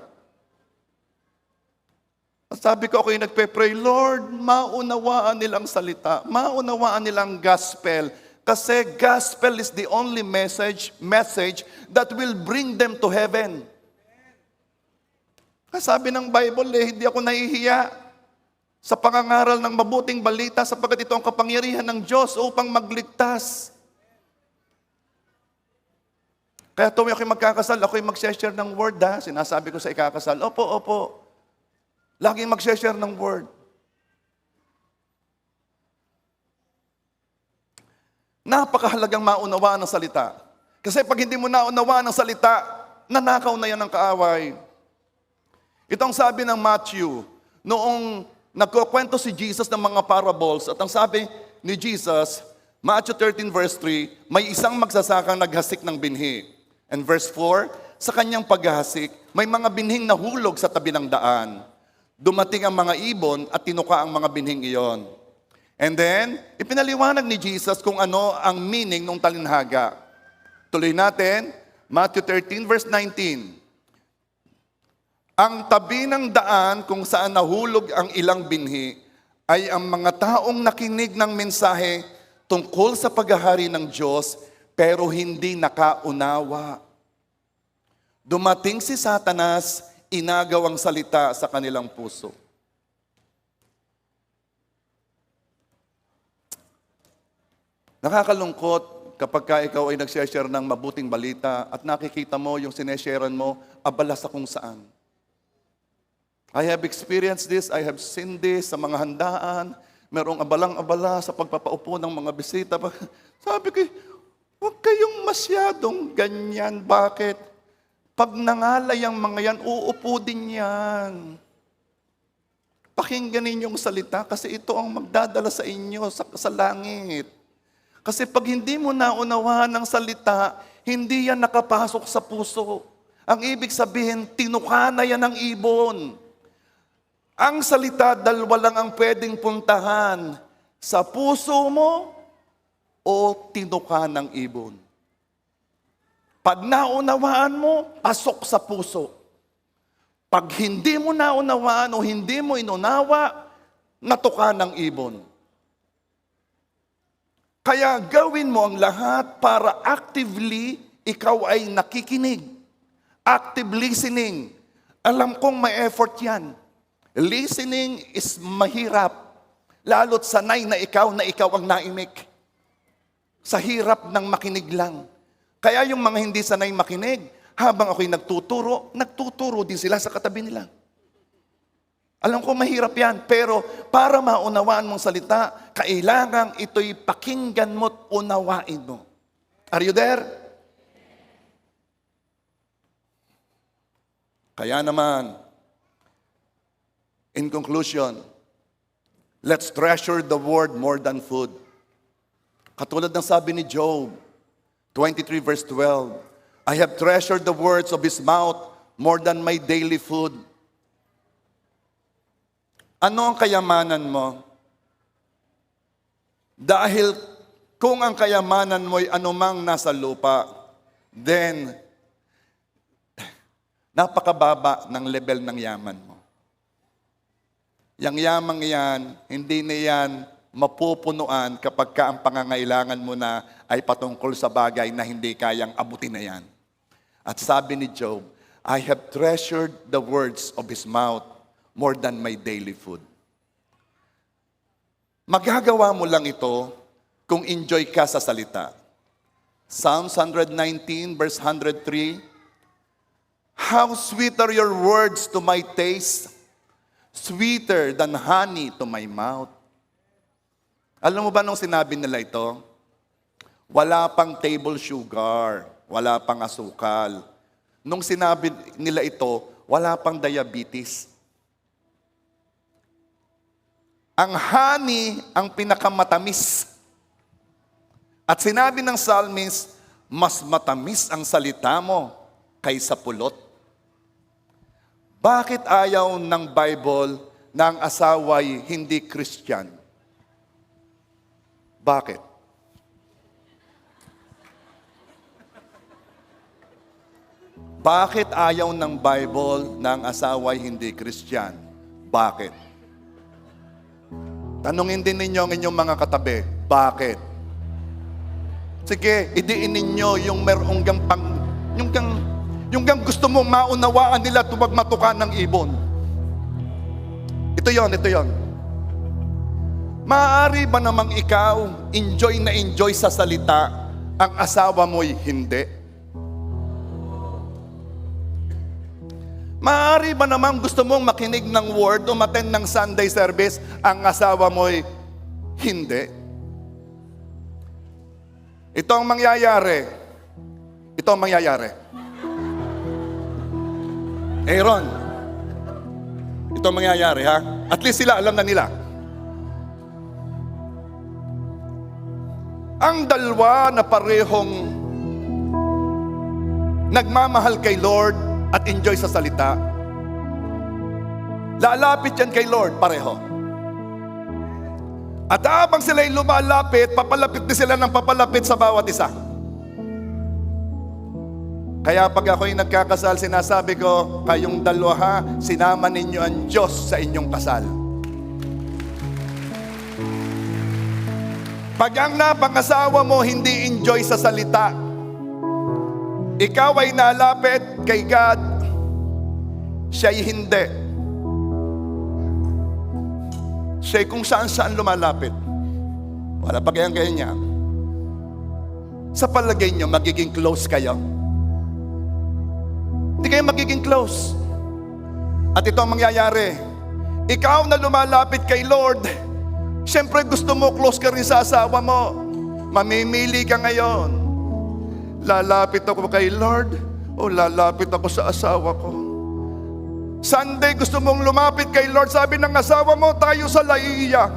At sabi ko, ako'y nagpe-pray, Lord, maunawaan nilang salita, maunawaan nilang gospel, kasi gospel is the only message that will bring them to heaven. Sabi ng Bible, hindi ako nahihiya sa pangangaral ng mabuting balita sapagkat ito ang kapangyarihan ng Diyos upang magligtas. Kaya tuwing ako'y magkakasal, ako'y mag-share ng word Sinasabi ko sa ikakasal, opo. Laging mag-share ng word. Napakahalagang maunawaan ng salita. Kasi pag hindi mo naunawaan ng salita, nanakaw na yan ng kaaway. Itong sabi ng Matthew, noong nagkukwento si Jesus ng mga parables, at ang sabi ni Jesus, Matthew 13 verse 3, may isang magsasakang naghasik ng binhi. And verse 4, sa kanyang paghahasik, may mga binhing nahulog sa tabi ng daan. Dumating ang mga ibon at tinuka ang mga binhing iyon. And then, ipinaliwanag ni Jesus kung ano ang meaning ng talinhaga. Tuloy natin, Matthew 13 verse 19. Ang tabi ng daan kung saan nahulog ang ilang binhi ay ang mga taong nakinig ng mensahe tungkol sa paghahari ng Diyos pero hindi nakaunawa. Dumating si Satanas, inagaw ang salita sa kanilang puso. Nakakalungkot kapag ikaw ay nag-share ng mabuting balita at nakikita mo yung sinesharean mo, abala sa kung saan. I have experienced this, I have seen this sa mga handaan, merong abalang-abala sa pagpapaupo ng mga bisita. Sabi ko, huwag kayong masyadong ganyan. Bakit? Pag nangalay ang mga yan, uupo din yan. Pakinggan ninyong salita kasi ito ang magdadala sa inyo sa langit. Kasi pag hindi mo naunawaan ng salita, hindi yan nakapasok sa puso. Ang ibig sabihin, tinuka na yan ng ibon. Ang salita, dalawa lang ang pwedeng puntahan. Sa puso mo o tinuka ng ibon. Pag naunawaan mo, pasok sa puso. Pag hindi mo naunawaan o hindi mo inunawa, natuka ng ibon. Kaya gawin mo ang lahat para actively ikaw ay nakikinig. Active listening. Alam kong may effort yan. Listening is mahirap. Lalo't sanay na ikaw ang naimik. Sa hirap ng makinig lang. Kaya yung mga hindi sanay makinig, habang ako'y nagtuturo din sila sa katabi nila. Alam ko mahirap yan, pero para maunawaan mong salita, kailangan ito'y pakinggan mo't unawain mo. Are you there? Kaya naman, In conclusion, let's treasure the word more than food. Katulad ng sabi ni Job, 23 verse 12, I have treasured the words of his mouth more than my daily food. Ano ang kayamanan mo? Dahil kung ang kayamanan mo'y anumang nasa lupa, then napakababa ng level ng yaman mo. Yang yamang yan, hindi na yan mapupunuan kapag ka ang pangangailangan mo na ay patungkol sa bagay na hindi kayang abutin na yan. At sabi ni Job, I have treasured the words of his mouth more than my daily food. Magagawa mo lang ito kung enjoy ka sa salita. Psalms 119 verse 103, how sweet are your words to my taste, sweeter than honey to my mouth. Alam mo ba nung sinabi nila ito? Wala pang table sugar, wala pang asukal. Nung sinabi nila ito, wala pang diabetes. Ang honey ang pinakamatamis. At sinabi ng psalmist, mas matamis ang salita mo kaysa pulot. Bakit ayaw ng Bible na ang asawa'y hindi Christian? Bakit? Bakit ayaw ng Bible na ang asawa'y hindi Christian? Bakit? Tanungin din ninyo ang inyong mga katabi, bakit? Sige, idiin ninyo yung merong yung gusto mong maunawaan nila tuwag matukan ng ibon. Ito yon. Maaari ba namang ikaw, enjoy na enjoy sa salita, ang asawa mo'y hindi? Maaari ba namang gusto mong makinig ng word, umattend ng Sunday service, ang asawa mo'y hindi? Ito ang mangyayari. Aaron, ito ang mangyayari, ha? At least sila, alam na nila. Ang dalawa na parehong nagmamahal kay Lord at enjoy sa salita, lalapit yan kay Lord pareho. At habang sila'y lumalapit, papalapit din sila ng papalapit sa bawat isa. Kaya pag ako'y nagkakasal, sinasabi ko, kayong dalawa ha, sinama ninyo ang Diyos sa inyong kasal. Pag ang napangasawa mo hindi enjoy sa salita, ikaw ay nalapit kay God, siya'y hindi. Siya'y kung saan-saan lumalapit. Wala pa kayang niya. Sa palagay niyo, magiging close kayo? Hindi kayo magiging close. At ito ang mangyayari. Ikaw na lumalapit kay Lord, siyempre gusto mo close ka rin sa asawa mo. Mamimili ka ngayon. Lalapit ako kay Lord o lalapit ako sa asawa ko? Sunday, gusto mong lumapit kay Lord, sabi ng asawa mo, tayo sa laiya.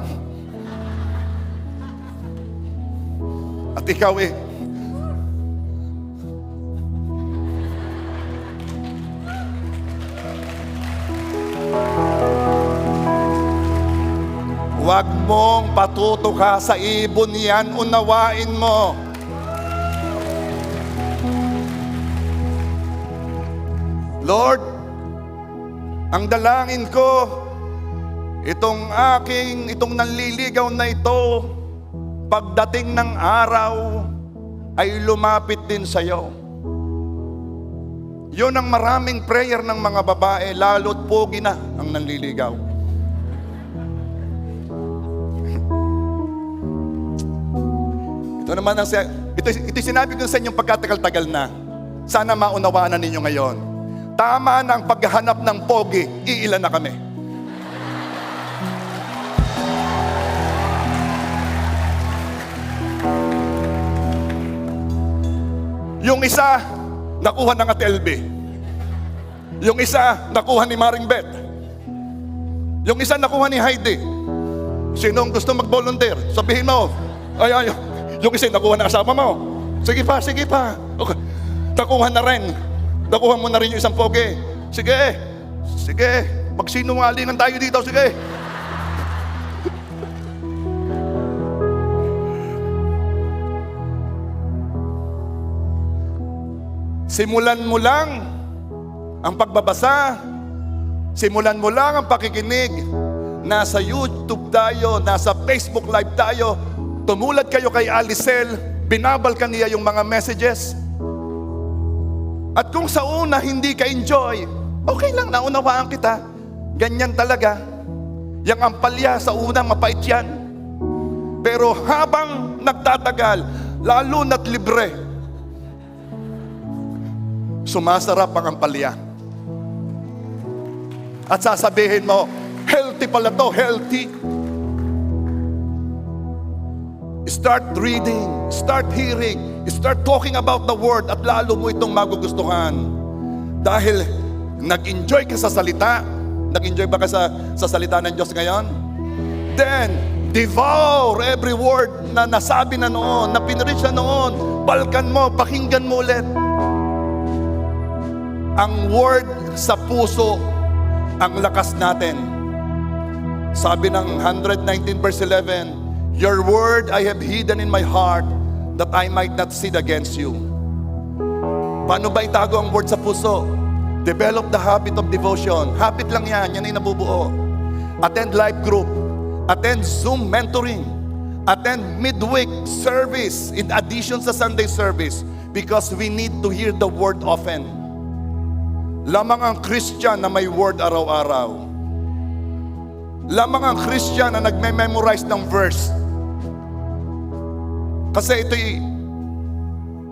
At ikaw huwag mong patutuka sa ibon yan, unawain mo. Lord, ang dalangin ko, itong nanliligaw na ito, pagdating ng araw, ay lumapit din sa iyo. Yun ang maraming prayer ng mga babae, lalo't pogi na ang nanliligaw. Ito naman ito sinabi ko sa inyong pagkatagal-tagal na. Sana maunawaan na ninyo ngayon. Tama na ang paghahanap ng pogi, iilan na kami. Yung isa, nakuha ng Ate LB. Yung isa, nakuha ni Maring Beth. Yung isa nakuha ni Heidi. Sinong gusto mag-volunteer? Sabihin mo. Ay, yung isa nakuha na kasama mo. Sige pa, sige pa. Okay. Nakuha na rin. Nakuha mo na rin yung isang pogi. Sige, sige. Magsinungalingan tayo dito, sige. Simulan mo lang ang pagbabasa. Simulan mo lang ang pakikinig. Nasa YouTube tayo, nasa Facebook Live tayo. Tumulad kayo kay Alicel, binabalkan niya yung mga messages. At kung sa una hindi ka enjoy, okay lang, naunawaan kita. Ganyan talaga. Yang ampalya sa una, mapait yan. Pero habang nagtatagal, lalo na't libre, sumasarap ang ampalya. At sasabihin mo, healthy pala to, healthy. Start reading, start hearing, start talking about the word at lalo mo itong magugustuhan. Dahil nag-enjoy ka sa salita. Nag-enjoy ba ka sa salita ng Diyos ngayon? Then, devour every word na nasabi na noon, na pinreach na noon. Balkan mo, pakinggan mo ulit. Ang word sa puso, ang lakas natin. Sabi ng 119 verse 11, Your word I have hidden in my heart that I might not sin against you. Paano ba itago ang word sa puso? Develop the habit of devotion. Habit lang yan, yan ay nabubuo. Attend life group. Attend Zoom mentoring. Attend midweek service in addition sa Sunday service because we need to hear the word often. Lamang ang Christian na may word araw-araw. Lamang ang Christian na nagme-memorize ng verse. Kasi ito'y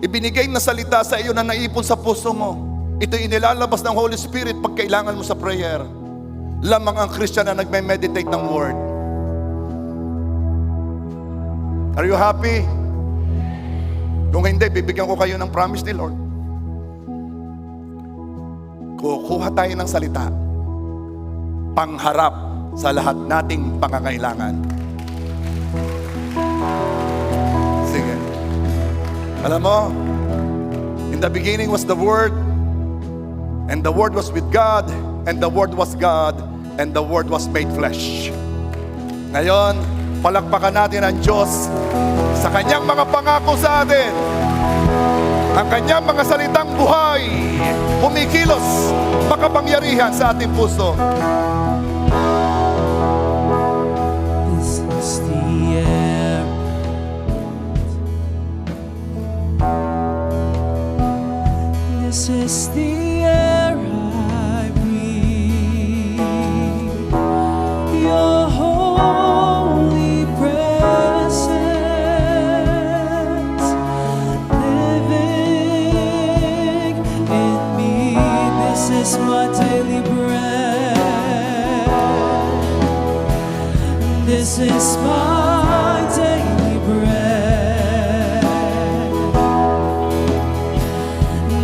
ibinigay na salita sa iyo na naipon sa puso mo. Ito'y inilalabas ng Holy Spirit pag kailangan mo sa prayer. Lamang ang Christian na nagme-meditate ng word. Are you happy? Kung hindi, bibigyan ko kayo ng promise ni Lord. Kukuha tayo ng salita pangharap sa lahat nating pangangailangan. Sige. Alam mo, in the beginning was the Word, and the Word was with God, and the Word was God, and the Word was made flesh. Ngayon, palakpakan natin ang Diyos sa Kanyang mga pangako sa atin. Ang Kanyang mga salitang buhay, kumikilos, makapangyarihan sa ating puso. This is the air. This is the air I breathe. Your holy presence living in me. This is my daily bread. This is my daily bread.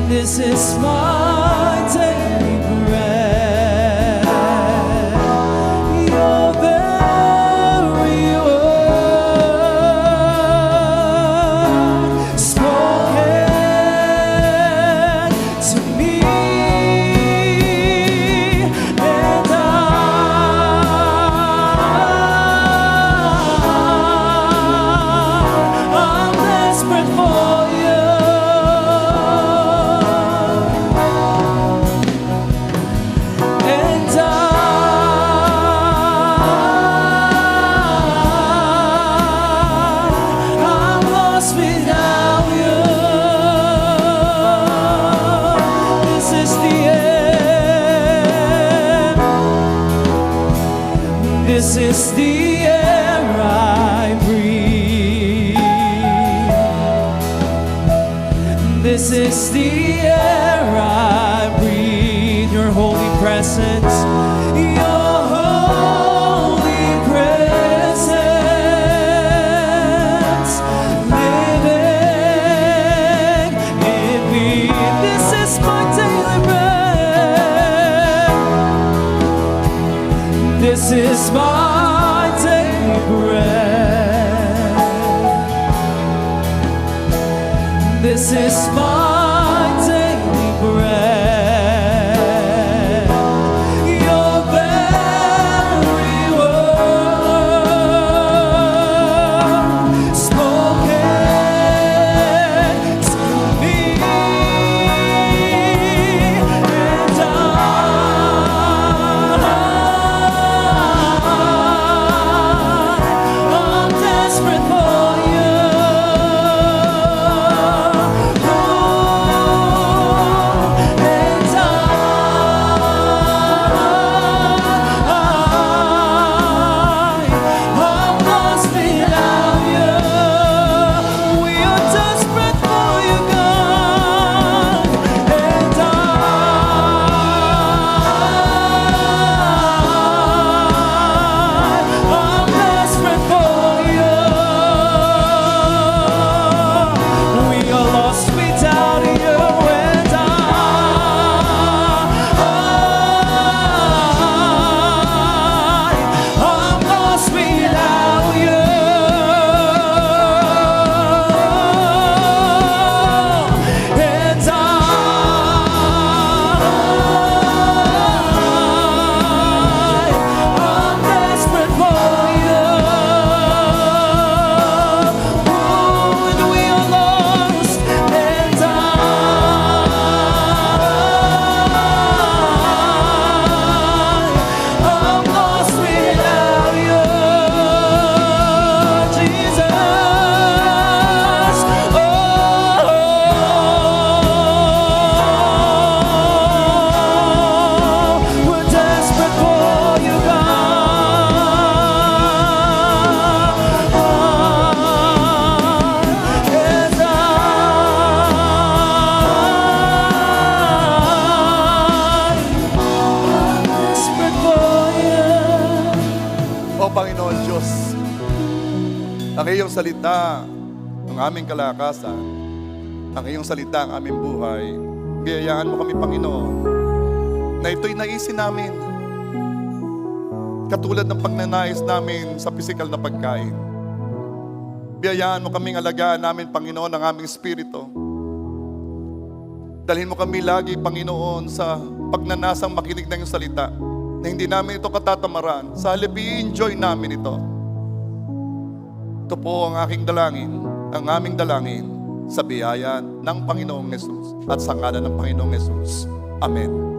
This is my daily bread. Your very word spoken to me, and I'm desperate for you. And I'm lost without you. This is the end. This is the air I breathe. This is the air I breathe. Your holy presence. Your holy presence living in me. This is my daily bread. This is is my daily bread. Your very word spoken to me, and I'm desperate for you. I'm lost without you. We are desperate for you, God. And I'm desperate for you. We are lost without you, and I'm lost without you. And I'm desperate for you. And we are lost, and I'm lost without you, Jesus. We're desperate for you, God. Desperate for you. O Panginoon Diyos, ang iyong salita, ang aming kalakasan, ang iyong salita, ang aming buhay, biyayaan mo kami, Panginoon, na ito'y naisin namin. Katulad ng pagnanais namin sa pisikal na pagkain. Biyayaan mo kaming alagaan namin, Panginoon, ang aming espiritu. Dalhin mo kami lagi, Panginoon, sa pagnanasang makinig ng iyong salita, na hindi namin ito katatamaran. Sa halip, i-enjoy namin ito. Ito po ang aking dalangin, ang aming dalangin, sa biyaya ng Panginoong Yesus at sa ngalan ng Panginoong Yesus. Amen.